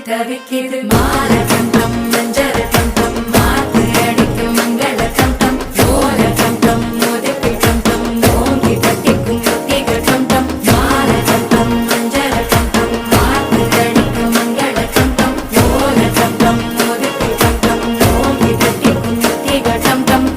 தவிக்கிது மால கண்டம் மஞ்சள் கண்டம் மாத்து அடிக்கும் மங்கள கண்டம் ஓல கண்டம் முதுக்கு கண்டம் ஓங்கி கட்டிக்கும் முத்திக கண்டம் மால கண்டம் மஞ்சள் கண்டம் மாத்து அடிக்கும் மங்கள கண்டம் ஓல கண்டம் முதுக்கு கண்டம் ஓங்கி கட்டிக்கும் முத்திக கண்டம்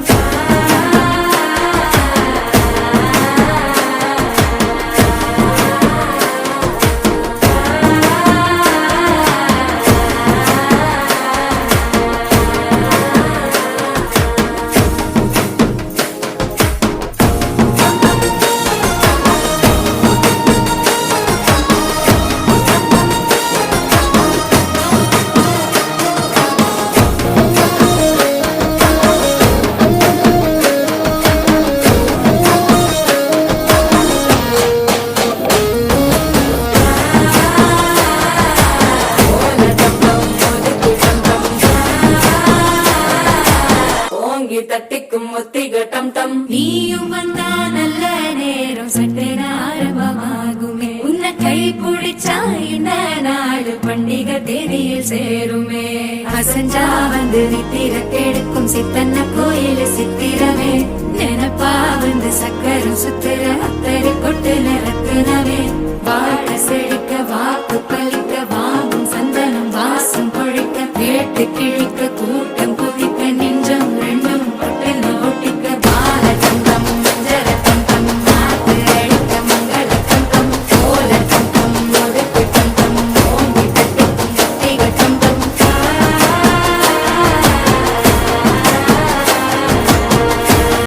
தட்டிக்கும் முத்திக டம் டம் நீயும் வந்தா நல்ல நேரம் சட்டென ஆரம்பமாகுமே உன்னை கை பிடிச்சா இந்த நாடு பண்டிகை தேதியில் சேருமே அசஞ்சா வந்து நித்திர கெடுக்கும் சித்தன்ன கோயில் சித்திரமே நினப்பா வந்து சக்கரம் சுத்துற அத்தரு கொட்டு நிறத்துனவே